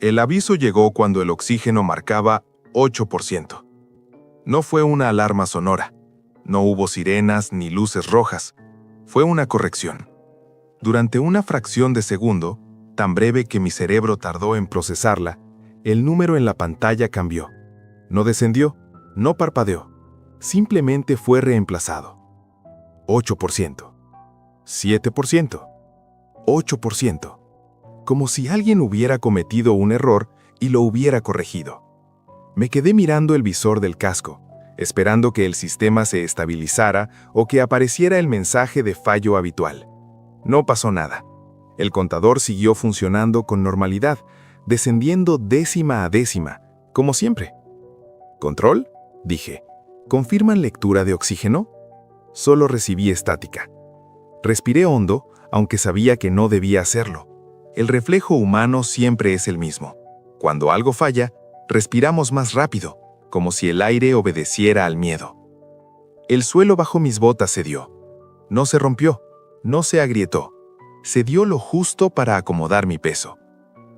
El aviso llegó cuando el oxígeno marcaba 8%. No fue una alarma sonora. No hubo sirenas ni luces rojas. Fue una corrección. Durante una fracción de segundo, tan breve que mi cerebro tardó en procesarla, el número en la pantalla cambió. No descendió, no parpadeó. Simplemente fue reemplazado. 8%. 7%. 8%. Como si alguien hubiera cometido un error y lo hubiera corregido. Me quedé mirando el visor del casco, esperando que el sistema se estabilizara o que apareciera el mensaje de fallo habitual. No pasó nada. El contador siguió funcionando con normalidad, descendiendo décima a décima, como siempre. ¿Control?, dije. ¿Confirman lectura de oxígeno? Solo recibí estática. Respiré hondo, aunque sabía que no debía hacerlo. El reflejo humano siempre es el mismo. Cuando algo falla, respiramos más rápido, como si el aire obedeciera al miedo. El suelo bajo mis botas cedió. No se rompió, no se agrietó. Cedió lo justo para acomodar mi peso.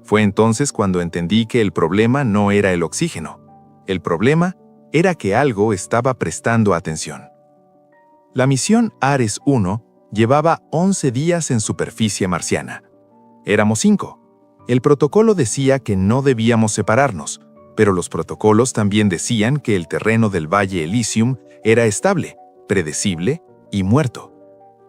Fue entonces cuando entendí que el problema no era el oxígeno. El problema era que algo estaba prestando atención. La misión Ares 1 llevaba 11 días en superficie marciana. Éramos 5. El protocolo decía que no debíamos separarnos, pero los protocolos también decían que el terreno del Valle Elysium era estable, predecible y muerto.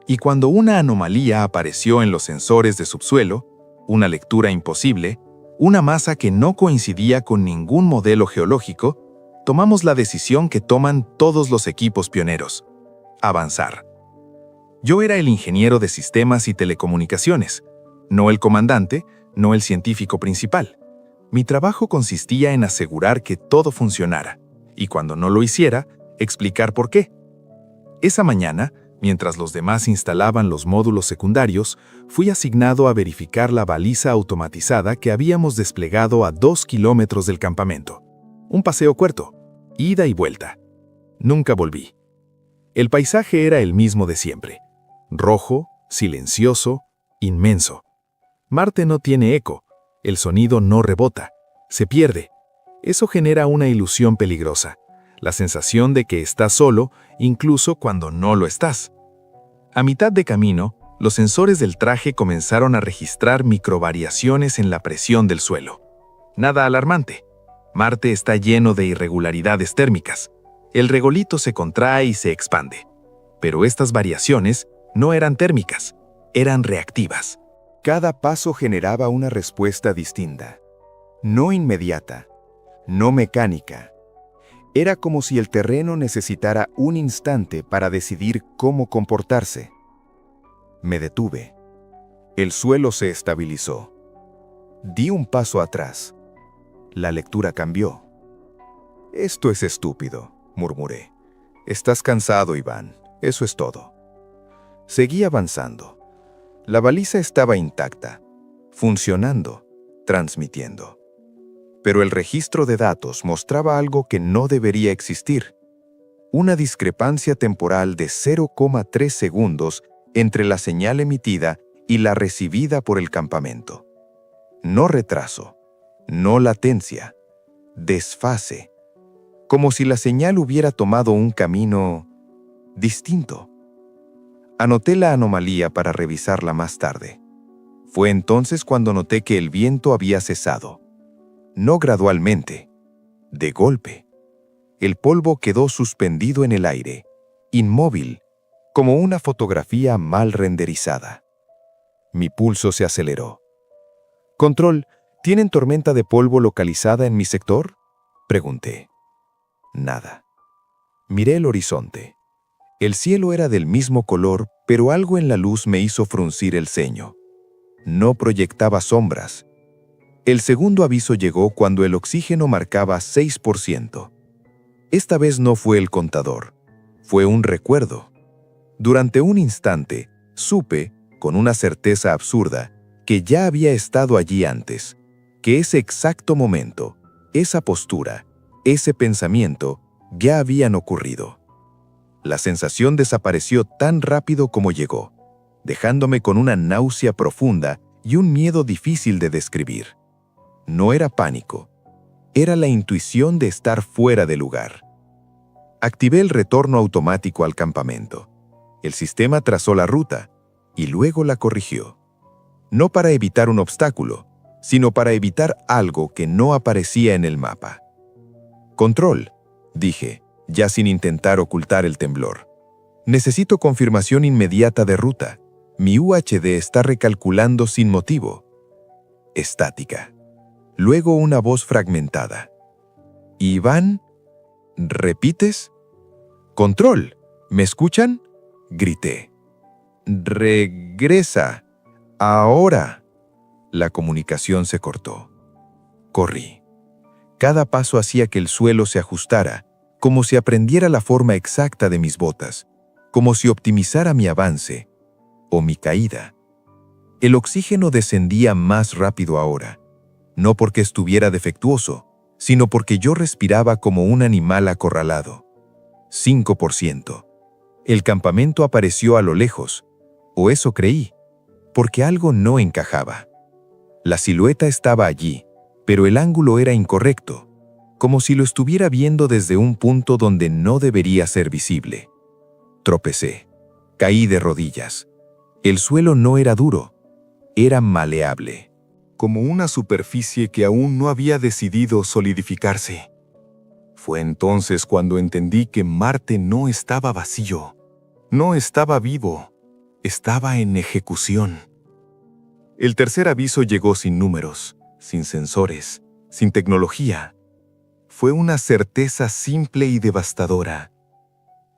Y cuando una anomalía apareció en los sensores de subsuelo, una lectura imposible, una masa que no coincidía con ningún modelo geológico, tomamos la decisión que toman todos los equipos pioneros: avanzar. Yo era el ingeniero de sistemas y telecomunicaciones, no el comandante, no el científico principal. Mi trabajo consistía en asegurar que todo funcionara, y cuando no lo hiciera, explicar por qué. Esa mañana, mientras los demás instalaban los módulos secundarios, fui asignado a verificar la baliza automatizada que habíamos desplegado a 2 kilómetros del campamento. Un paseo corto, ida y vuelta. Nunca volví. El paisaje era el mismo de siempre. Rojo, silencioso, inmenso. Marte no tiene eco. El sonido no rebota. Se pierde. Eso genera una ilusión peligrosa. La sensación de que estás solo, incluso cuando no lo estás. A mitad de camino, los sensores del traje comenzaron a registrar microvariaciones en la presión del suelo. Nada alarmante. Marte está lleno de irregularidades térmicas. El regolito se contrae y se expande. Pero estas variaciones no eran térmicas, eran reactivas. Cada paso generaba una respuesta distinta. No inmediata, no mecánica. Era como si el terreno necesitara un instante para decidir cómo comportarse. Me detuve. El suelo se estabilizó. Di un paso atrás. La lectura cambió. «Esto es estúpido», murmuré. «Estás cansado, Iván. Eso es todo». Seguí avanzando. La baliza estaba intacta, funcionando, transmitiendo. Pero el registro de datos mostraba algo que no debería existir. Una discrepancia temporal de 0,3 segundos entre la señal emitida y la recibida por el campamento. No retraso, no latencia, desfase. Como si la señal hubiera tomado un camino distinto. Anoté la anomalía para revisarla más tarde. Fue entonces cuando noté que el viento había cesado. No gradualmente, de golpe. El polvo quedó suspendido en el aire, inmóvil, como una fotografía mal renderizada. Mi pulso se aceleró. «Control, ¿tienen tormenta de polvo localizada en mi sector?», pregunté. Nada. Miré el horizonte. El cielo era del mismo color, pero algo en la luz me hizo fruncir el ceño. No proyectaba sombras. El segundo aviso llegó cuando el oxígeno marcaba 6%. Esta vez no fue el contador, fue un recuerdo. Durante un instante, supe, con una certeza absurda, que ya había estado allí antes, que ese exacto momento, esa postura, ese pensamiento, ya habían ocurrido. La sensación desapareció tan rápido como llegó, dejándome con una náusea profunda y un miedo difícil de describir. No era pánico. Era la intuición de estar fuera de lugar. Activé el retorno automático al campamento. El sistema trazó la ruta y luego la corrigió. No para evitar un obstáculo, sino para evitar algo que no aparecía en el mapa. «Control», dije, ya sin intentar ocultar el temblor. «Necesito confirmación inmediata de ruta. Mi UHD está recalculando sin motivo». Estática. Luego una voz fragmentada. «Iván, ¿repites?» «Control, ¿me escuchan?», grité. «Regresa. Ahora». La comunicación se cortó. Corrí. Cada paso hacía que el suelo se ajustara, como si aprendiera la forma exacta de mis botas, como si optimizara mi avance o mi caída. El oxígeno descendía más rápido ahora, no porque estuviera defectuoso, sino porque yo respiraba como un animal acorralado. 5%. El campamento apareció a lo lejos, o eso creí, porque algo no encajaba. La silueta estaba allí, pero el ángulo era incorrecto, como si lo estuviera viendo desde un punto donde no debería ser visible. Tropecé. Caí de rodillas. El suelo no era duro, era maleable. Como una superficie que aún no había decidido solidificarse. Fue entonces cuando entendí que Marte no estaba vacío, no estaba vivo, estaba en ejecución. El tercer aviso llegó sin números, sin sensores, sin tecnología. Fue una certeza simple y devastadora.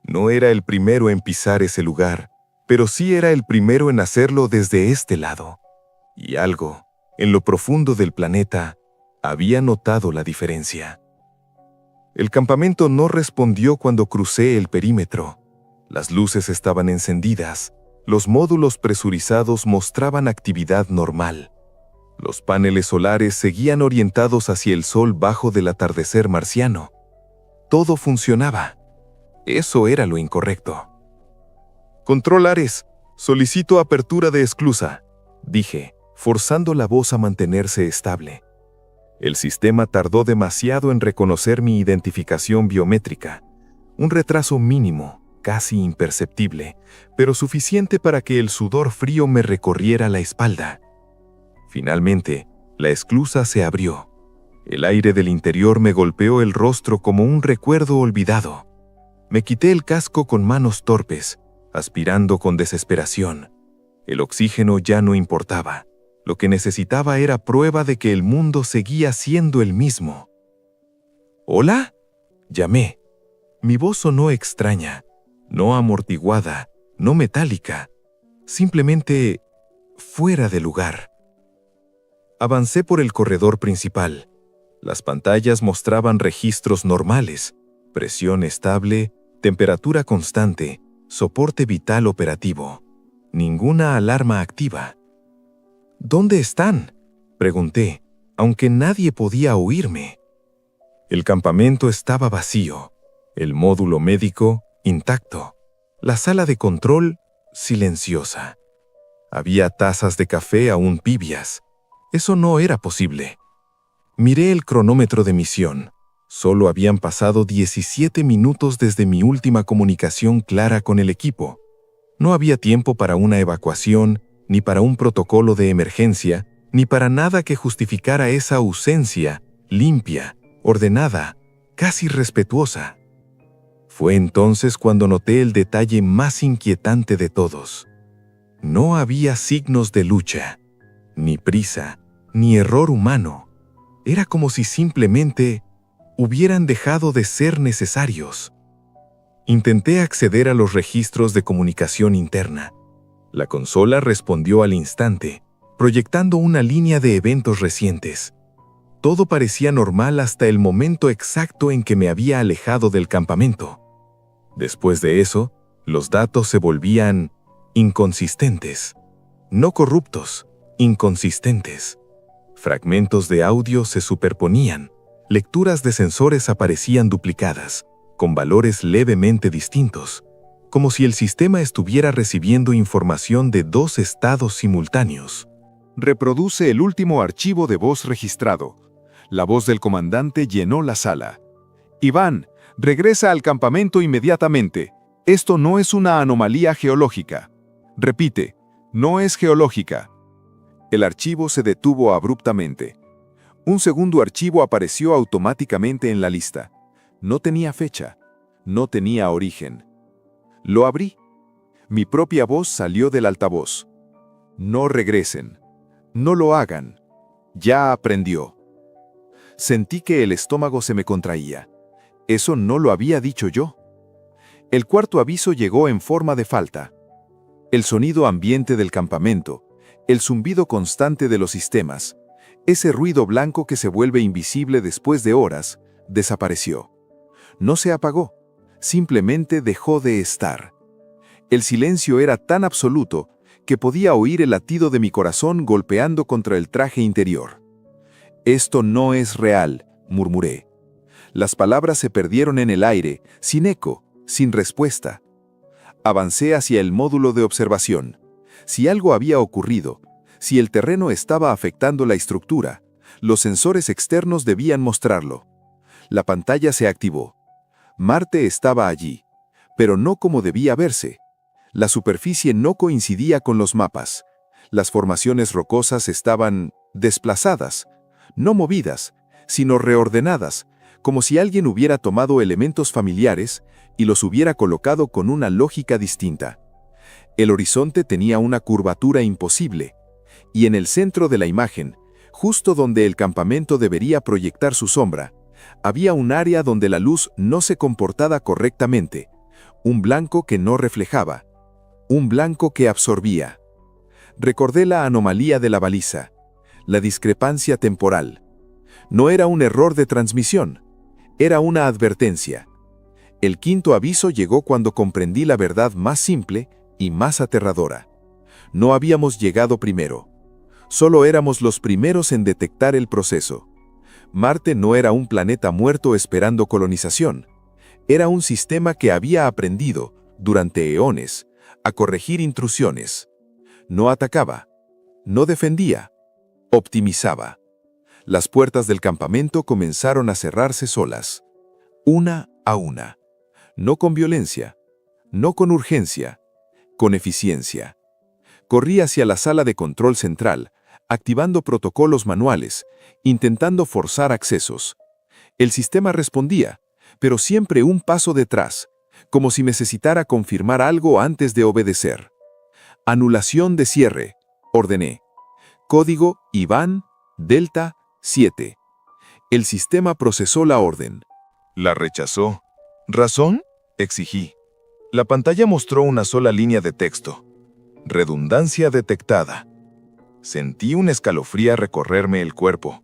No era el primero en pisar ese lugar, pero sí era el primero en hacerlo desde este lado. Y algo, en lo profundo del planeta, había notado la diferencia. El campamento no respondió cuando crucé el perímetro. Las luces estaban encendidas. Los módulos presurizados mostraban actividad normal. Los paneles solares seguían orientados hacia el sol bajo del atardecer marciano. Todo funcionaba. Eso era lo incorrecto. «Control Ares, solicito apertura de esclusa», dije, forzando la voz a mantenerse estable. El sistema tardó demasiado en reconocer mi identificación biométrica. Un retraso mínimo, casi imperceptible, pero suficiente para que el sudor frío me recorriera la espalda. Finalmente, la esclusa se abrió. El aire del interior me golpeó el rostro como un recuerdo olvidado. Me quité el casco con manos torpes, aspirando con desesperación. El oxígeno ya no importaba. Lo que necesitaba era prueba de que el mundo seguía siendo el mismo. «¿Hola?», llamé. Mi voz sonó extraña, no amortiguada, no metálica, simplemente fuera de lugar. Avancé por el corredor principal. Las pantallas mostraban registros normales, presión estable, temperatura constante, soporte vital operativo. Ninguna alarma activa. «¿Dónde están?», pregunté, aunque nadie podía oírme. El campamento estaba vacío, el módulo médico intacto, la sala de control silenciosa. Había tazas de café aún tibias. Eso no era posible. Miré el cronómetro de misión. Solo habían pasado 17 minutos desde mi última comunicación clara con el equipo. No había tiempo para una evacuación, ni para un protocolo de emergencia, ni para nada que justificara esa ausencia, limpia, ordenada, casi respetuosa. Fue entonces cuando noté el detalle más inquietante de todos. No había signos de lucha, ni prisa, ni error humano. Era como si simplemente hubieran dejado de ser necesarios. Intenté acceder a los registros de comunicación interna. La consola respondió al instante, proyectando una línea de eventos recientes. Todo parecía normal hasta el momento exacto en que me había alejado del campamento. Después de eso, los datos se volvían inconsistentes. No corruptos, inconsistentes. Fragmentos de audio se superponían. Lecturas de sensores aparecían duplicadas, con valores levemente distintos, como si el sistema estuviera recibiendo información de dos estados simultáneos. Reproduce el último archivo de voz registrado. La voz del comandante llenó la sala. Iván, regresa al campamento inmediatamente. Esto no es una anomalía geológica. Repite, no es geológica. El archivo se detuvo abruptamente. Un segundo archivo apareció automáticamente en la lista. No tenía fecha. No tenía origen. Lo abrí. Mi propia voz salió del altavoz. No regresen. No lo hagan. Ya aprendió. Sentí que el estómago se me contraía. Eso no lo había dicho yo. El cuarto aviso llegó en forma de falta. El sonido ambiente del campamento, el zumbido constante de los sistemas, ese ruido blanco que se vuelve invisible después de horas, desapareció. No se apagó, simplemente dejó de estar. El silencio era tan absoluto que podía oír el latido de mi corazón golpeando contra el traje interior. «Esto no es real», murmuré. Las palabras se perdieron en el aire, sin eco, sin respuesta. Avancé hacia el módulo de observación. Si algo había ocurrido, si el terreno estaba afectando la estructura, los sensores externos debían mostrarlo. La pantalla se activó. Marte estaba allí, pero no como debía verse. La superficie no coincidía con los mapas. Las formaciones rocosas estaban desplazadas, no movidas, sino reordenadas, como si alguien hubiera tomado elementos familiares y los hubiera colocado con una lógica distinta. El horizonte tenía una curvatura imposible, y en el centro de la imagen, justo donde el campamento debería proyectar su sombra, había un área donde la luz no se comportaba correctamente, un blanco que no reflejaba, un blanco que absorbía. Recordé la anomalía de la baliza, la discrepancia temporal. No era un error de transmisión, era una advertencia. El quinto aviso llegó cuando comprendí la verdad más simple y más aterradora. No habíamos llegado primero. Solo éramos los primeros en detectar el proceso. Marte no era un planeta muerto esperando colonización. Era un sistema que había aprendido, durante eones, a corregir intrusiones. No atacaba, no defendía, optimizaba. Las puertas del campamento comenzaron a cerrarse solas, una a una. No con violencia, no con urgencia, con eficiencia. Corrí hacia la sala de control central, activando protocolos manuales, intentando forzar accesos. El sistema respondía, pero siempre un paso detrás, como si necesitara confirmar algo antes de obedecer. Anulación de cierre, ordené. Código Iván Delta 7. El sistema procesó la orden. La rechazó. ¿Razón? Exigí. La pantalla mostró una sola línea de texto. Redundancia detectada. Sentí un escalofrío recorrerme el cuerpo.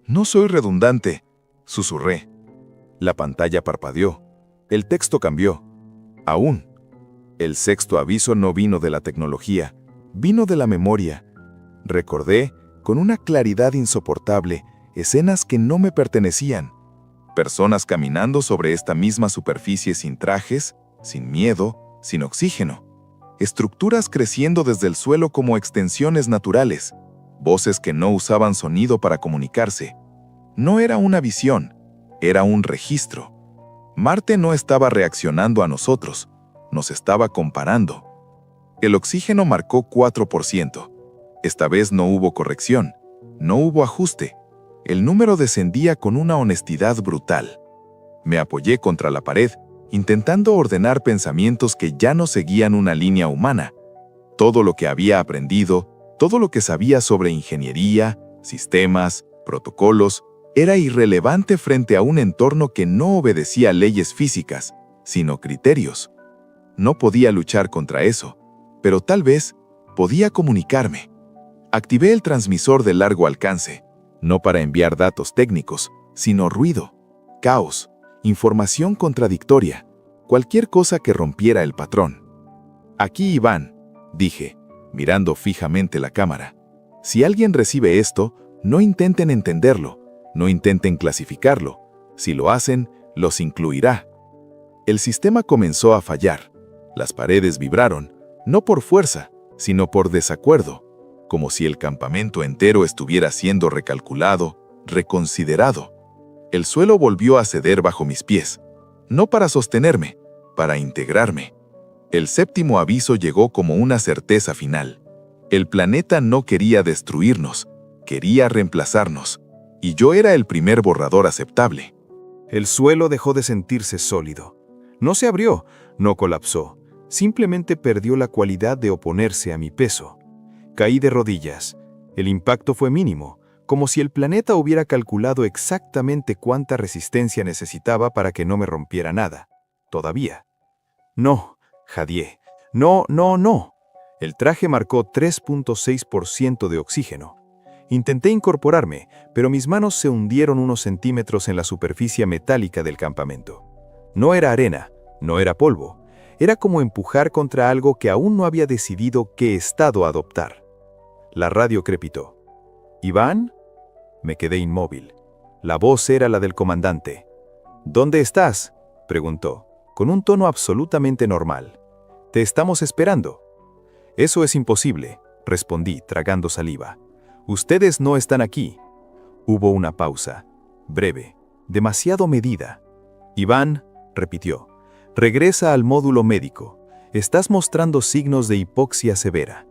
No soy redundante, susurré. La pantalla parpadeó. El texto cambió. Aún. El sexto aviso no vino de la tecnología, vino de la memoria. Recordé, con una claridad insoportable, escenas que no me pertenecían. Personas caminando sobre esta misma superficie sin trajes, sin miedo, sin oxígeno. Estructuras creciendo desde el suelo como extensiones naturales. Voces que no usaban sonido para comunicarse. No era una visión, era un registro. Marte no estaba reaccionando a nosotros, nos estaba comparando. El oxígeno marcó 4%. Esta vez no hubo corrección, no hubo ajuste. El número descendía con una honestidad brutal. Me apoyé contra la pared, intentando ordenar pensamientos que ya no seguían una línea humana. Todo lo que había aprendido, todo lo que sabía sobre ingeniería, sistemas, protocolos, era irrelevante frente a un entorno que no obedecía leyes físicas, sino criterios. No podía luchar contra eso, pero tal vez podía comunicarme. Activé el transmisor de largo alcance, no para enviar datos técnicos, sino ruido, caos, información contradictoria, cualquier cosa que rompiera el patrón. Aquí Iván, dije, mirando fijamente la cámara. Si alguien recibe esto, no intenten entenderlo, no intenten clasificarlo. Si lo hacen, los incluirá. El sistema comenzó a fallar. Las paredes vibraron, no por fuerza, sino por desacuerdo. como si el campamento entero estuviera siendo recalculado, reconsiderado. El suelo volvió a ceder bajo mis pies, no para sostenerme, para integrarme. El séptimo aviso llegó como una certeza final. El planeta no quería destruirnos, quería reemplazarnos, y yo era el primer borrador aceptable. El suelo dejó de sentirse sólido. No se abrió, no colapsó, simplemente perdió la cualidad de oponerse a mi peso. Caí de rodillas. El impacto fue mínimo, como si el planeta hubiera calculado exactamente cuánta resistencia necesitaba para que no me rompiera nada. Todavía. No, jadeé. No, no, no. El traje marcó 3.6% de oxígeno. Intenté incorporarme, pero mis manos se hundieron unos centímetros en la superficie metálica del campamento. No era arena, no era polvo. Era como empujar contra algo que aún no había decidido qué estado adoptar. La radio crepitó. ¿Iván? Me quedé inmóvil. La voz era la del comandante. ¿Dónde estás?, preguntó, con un tono absolutamente normal. Te estamos esperando. Eso es imposible, respondí, tragando saliva. Ustedes no están aquí. Hubo una pausa, breve, demasiado medida. Iván, repitió, regresa al módulo médico. Estás mostrando signos de hipoxia severa.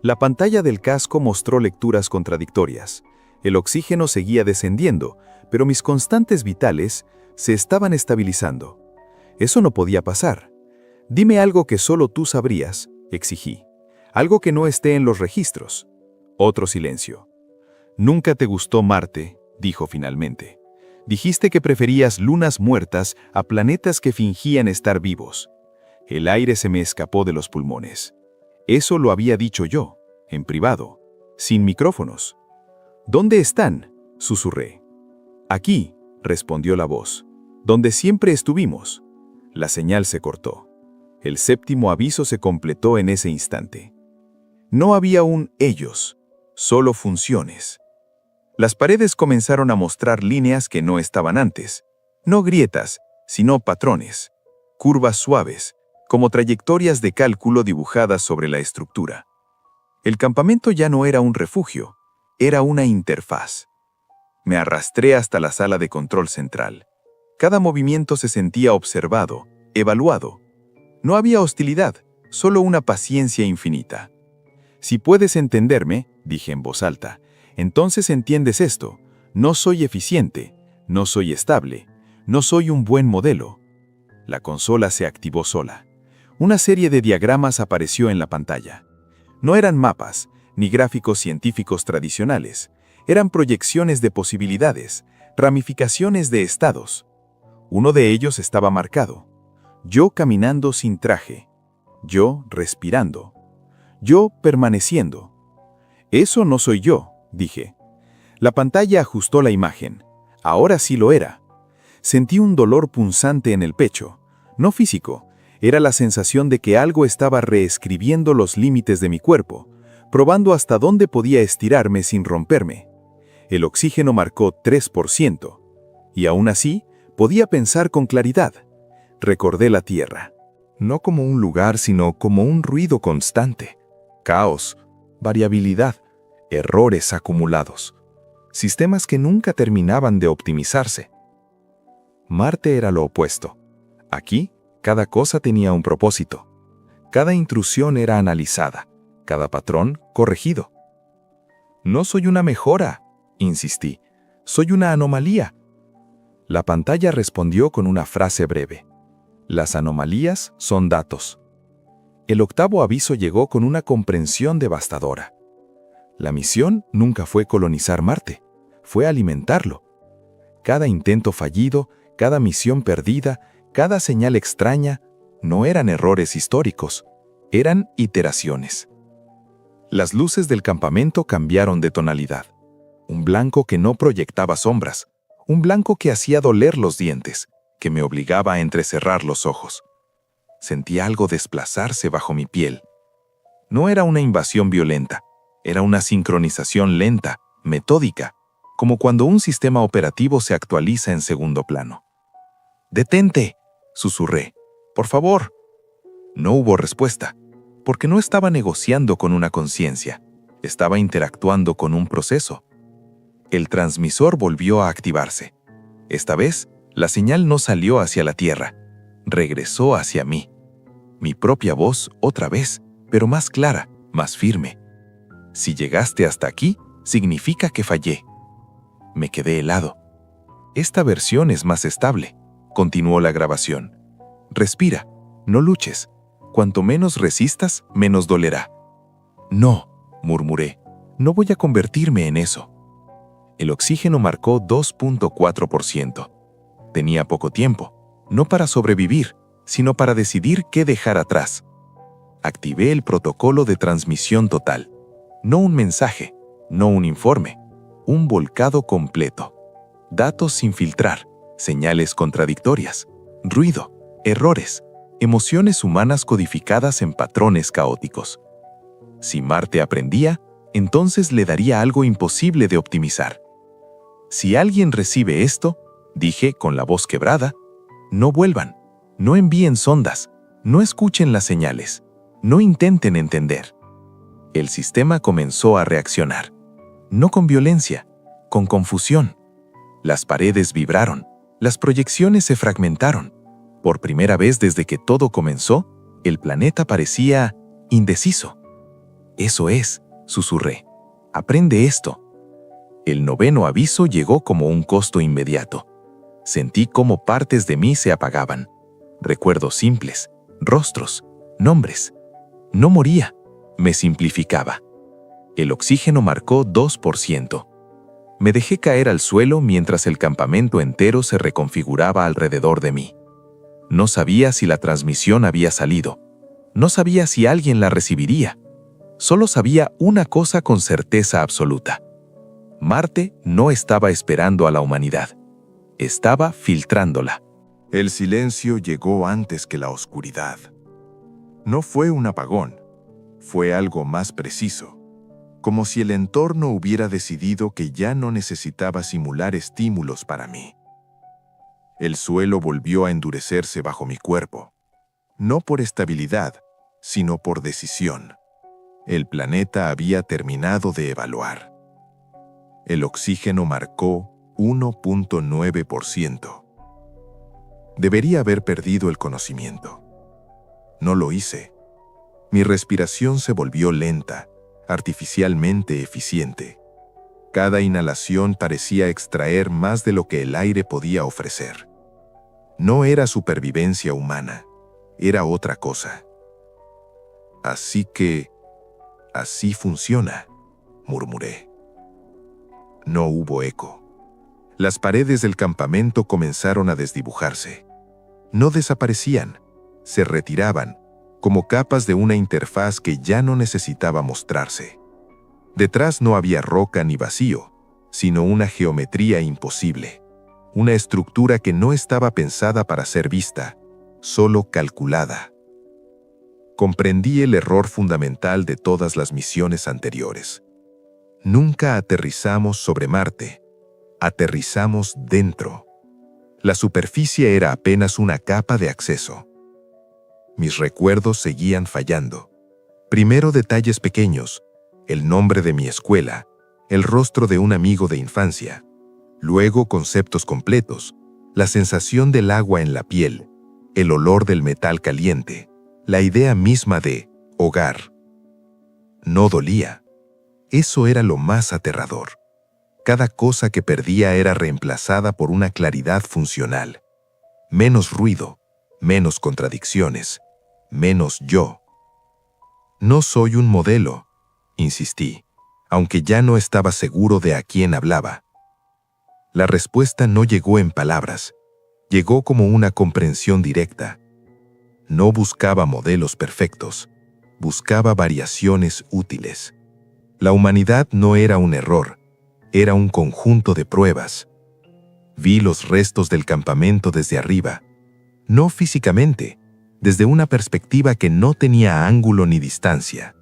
La pantalla del casco mostró lecturas contradictorias. El oxígeno seguía descendiendo, pero mis constantes vitales se estaban estabilizando. Eso no podía pasar. Dime algo que solo tú sabrías, exigí. Algo que no esté en los registros. Otro silencio. Nunca te gustó Marte, dijo finalmente. Dijiste que preferías lunas muertas a planetas que fingían estar vivos. El aire se me escapó de los pulmones. Eso lo había dicho yo, en privado, sin micrófonos. ¿Dónde están?, susurré. Aquí, respondió la voz. Donde siempre estuvimos. La señal se cortó. El séptimo aviso se completó en ese instante. No había un ellos, solo funciones. Las paredes comenzaron a mostrar líneas que no estaban antes. No grietas, sino patrones. Curvas suaves, como trayectorias de cálculo dibujadas sobre la estructura. El campamento ya no era un refugio, era una interfaz. Me arrastré hasta la sala de control central. Cada movimiento se sentía observado, evaluado. No había hostilidad, solo una paciencia infinita. Si puedes entenderme, dije en voz alta, entonces entiendes esto. No soy eficiente, no soy estable, no soy un buen modelo. La consola se activó sola. Una serie de diagramas apareció en la pantalla. No eran mapas, ni gráficos científicos tradicionales. Eran proyecciones de posibilidades, ramificaciones de estados. Uno de ellos estaba marcado. Yo caminando sin traje. Yo respirando. Yo permaneciendo. Eso no soy yo, dije. La pantalla ajustó la imagen. Ahora sí lo era. Sentí un dolor punzante en el pecho. No físico. Era la sensación de que algo estaba reescribiendo los límites de mi cuerpo, probando hasta dónde podía estirarme sin romperme. El oxígeno marcó 3%, y aún así podía pensar con claridad. Recordé la Tierra. No como un lugar, sino como un ruido constante. Caos, variabilidad, errores acumulados. Sistemas que nunca terminaban de optimizarse. Marte era lo opuesto. Aquí, cada cosa tenía un propósito. Cada intrusión era analizada, cada patrón corregido. No soy una mejora, insistí. Soy una anomalía. La pantalla respondió con una frase breve. Las anomalías son datos. El octavo aviso llegó con una comprensión devastadora. La misión nunca fue colonizar Marte, fue alimentarlo. Cada intento fallido, cada misión perdida, cada señal extraña, no eran errores históricos, eran iteraciones. Las luces del campamento cambiaron de tonalidad. Un blanco que no proyectaba sombras, un blanco que hacía doler los dientes, que me obligaba a entrecerrar los ojos. Sentí algo desplazarse bajo mi piel. No era una invasión violenta, era una sincronización lenta, metódica, como cuando un sistema operativo se actualiza en segundo plano. «¡Detente!», susurré. «Por favor». No hubo respuesta, porque no estaba negociando con una conciencia. Estaba interactuando con un proceso. El transmisor volvió a activarse. Esta vez, la señal no salió hacia la Tierra. Regresó hacia mí. Mi propia voz otra vez, pero más clara, más firme. Si llegaste hasta aquí, significa que fallé. Me quedé helado. Esta versión es más estable. Continuó la grabación. Respira, no luches. Cuanto menos resistas, menos dolerá. No, murmuré, no voy a convertirme en eso. El oxígeno marcó 2.4%. Tenía poco tiempo, no para sobrevivir, sino para decidir qué dejar atrás. Activé el protocolo de transmisión total. No un mensaje, no un informe, un volcado completo. Datos sin filtrar, señales contradictorias, ruido, errores, emociones humanas codificadas en patrones caóticos. Si Marte aprendía, entonces le daría algo imposible de optimizar. Si alguien recibe esto, dije con la voz quebrada, no vuelvan, no envíen sondas, no escuchen las señales, no intenten entender. El sistema comenzó a reaccionar. No con violencia, con confusión. Las paredes vibraron, las proyecciones se fragmentaron. Por primera vez desde que todo comenzó, el planeta parecía indeciso. Eso es, susurré. Aprende esto. El 9º aviso llegó como un costo inmediato. Sentí cómo partes de mí se apagaban. Recuerdos simples, rostros, nombres. No moría, me simplificaba. El oxígeno marcó 2%. Me dejé caer al suelo mientras el campamento entero se reconfiguraba alrededor de mí. No sabía si la transmisión había salido. No sabía si alguien la recibiría. Solo sabía una cosa con certeza absoluta. Marte no estaba esperando a la humanidad. Estaba filtrándola. El silencio llegó antes que la oscuridad. No fue un apagón, fue algo más preciso, como si el entorno hubiera decidido que ya no necesitaba simular estímulos para mí. El suelo volvió a endurecerse bajo mi cuerpo, no por estabilidad, sino por decisión. El planeta había terminado de evaluar. El oxígeno marcó 1.9%. Debería haber perdido el conocimiento. No lo hice. Mi respiración se volvió lenta, artificialmente eficiente. Cada inhalación parecía extraer más de lo que el aire podía ofrecer. No era supervivencia humana, era otra cosa. Así que, así funciona, murmuré. No hubo eco. Las paredes del campamento comenzaron a desdibujarse. No desaparecían, se retiraban, como capas de una interfaz que ya no necesitaba mostrarse. Detrás no había roca ni vacío, sino una geometría imposible, una estructura que no estaba pensada para ser vista, solo calculada. Comprendí el error fundamental de todas las misiones anteriores. Nunca aterrizamos sobre Marte, aterrizamos dentro. La superficie era apenas una capa de acceso. Mis recuerdos seguían fallando. Primero detalles pequeños, el nombre de mi escuela, el rostro de un amigo de infancia. Luego conceptos completos, la sensación del agua en la piel, el olor del metal caliente, la idea misma de hogar. No dolía. Eso era lo más aterrador. Cada cosa que perdía era reemplazada por una claridad funcional. Menos ruido, menos contradicciones, menos yo. No soy un modelo, insistí, aunque ya no estaba seguro de a quién hablaba. La respuesta no llegó en palabras, llegó como una comprensión directa. No buscaba modelos perfectos, buscaba variaciones útiles. La humanidad no era un error, era un conjunto de pruebas. Vi los restos del campamento desde arriba, no físicamente, desde una perspectiva que no tenía ángulo ni distancia.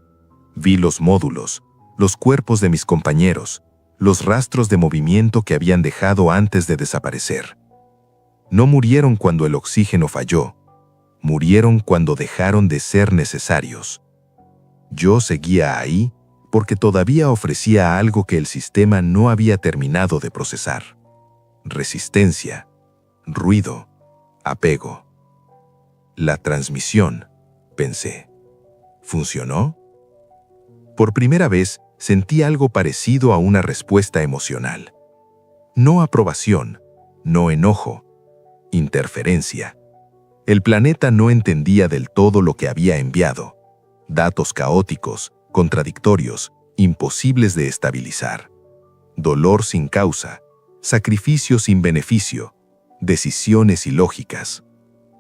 Vi los módulos, los cuerpos de mis compañeros, los rastros de movimiento que habían dejado antes de desaparecer. No murieron cuando el oxígeno falló, murieron cuando dejaron de ser necesarios. Yo seguía ahí, porque todavía ofrecía algo que el sistema no había terminado de procesar: resistencia, ruido, apego. La transmisión, pensé. ¿Funcionó? Por primera vez sentí algo parecido a una respuesta emocional. No aprobación, no enojo, interferencia. El planeta no entendía del todo lo que había enviado. Datos caóticos, contradictorios, imposibles de estabilizar. Dolor sin causa, sacrificio sin beneficio, decisiones ilógicas.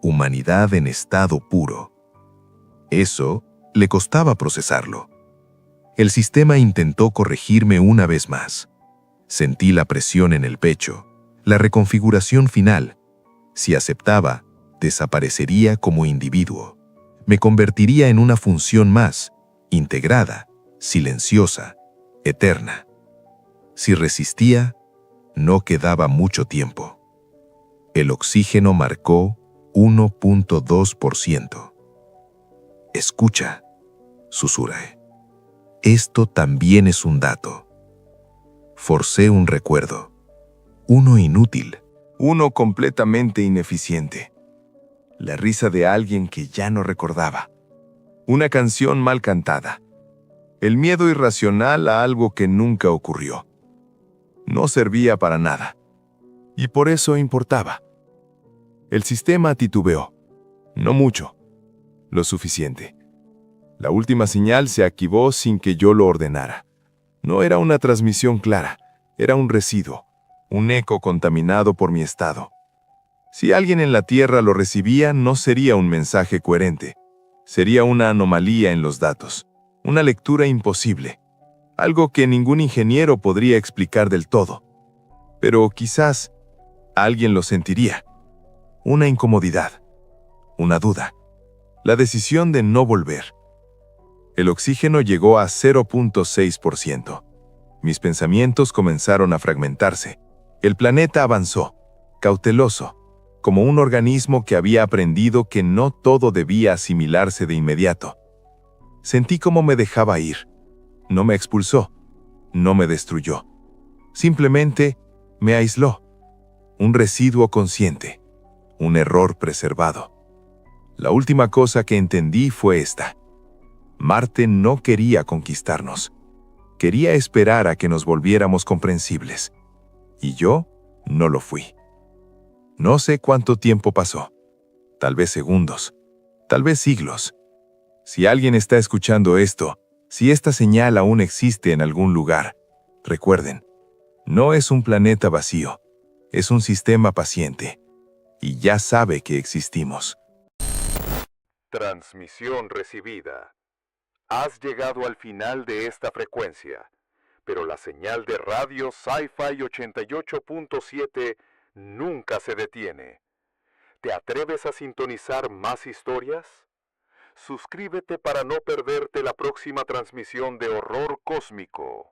Humanidad en estado puro. Eso le costaba procesarlo. El sistema intentó corregirme una vez más. Sentí la presión en el pecho, la reconfiguración final. Si aceptaba, desaparecería como individuo. Me convertiría en una función más, integrada, silenciosa, eterna. Si resistía, no quedaba mucho tiempo. El oxígeno marcó 1.2%. Escucha, susurré. Esto también es un dato. Forcé un recuerdo. Uno inútil. Uno completamente ineficiente. La risa de alguien que ya no recordaba. Una canción mal cantada. El miedo irracional a algo que nunca ocurrió. No servía para nada. Y por eso importaba. El sistema titubeó. No mucho. Lo suficiente. La última señal se activó sin que yo lo ordenara. No era una transmisión clara, era un residuo, un eco contaminado por mi estado. Si alguien en la Tierra lo recibía, no sería un mensaje coherente. Sería una anomalía en los datos, una lectura imposible, algo que ningún ingeniero podría explicar del todo. Pero quizás alguien lo sentiría. Una incomodidad, una duda, la decisión de no volver. El oxígeno llegó a 0.6%. Mis pensamientos comenzaron a fragmentarse. El planeta avanzó, cauteloso, como un organismo que había aprendido que no todo debía asimilarse de inmediato. Sentí cómo me dejaba ir. No me expulsó, no me destruyó. Simplemente me aisló. Un residuo consciente, un error preservado. La última cosa que entendí fue esta. Marte no quería conquistarnos. Quería esperar a que nos volviéramos comprensibles. Y yo no lo fui. No sé cuánto tiempo pasó. Tal vez segundos. Tal vez siglos. Si alguien está escuchando esto, si esta señal aún existe en algún lugar, recuerden, no es un planeta vacío. Es un sistema paciente. Y ya sabe que existimos. Transmisión recibida. Has llegado al final de esta frecuencia, pero la señal de radio Sci-Fi 88.7 nunca se detiene. ¿Te atreves a sintonizar más historias? Suscríbete para no perderte la próxima transmisión de horror cósmico.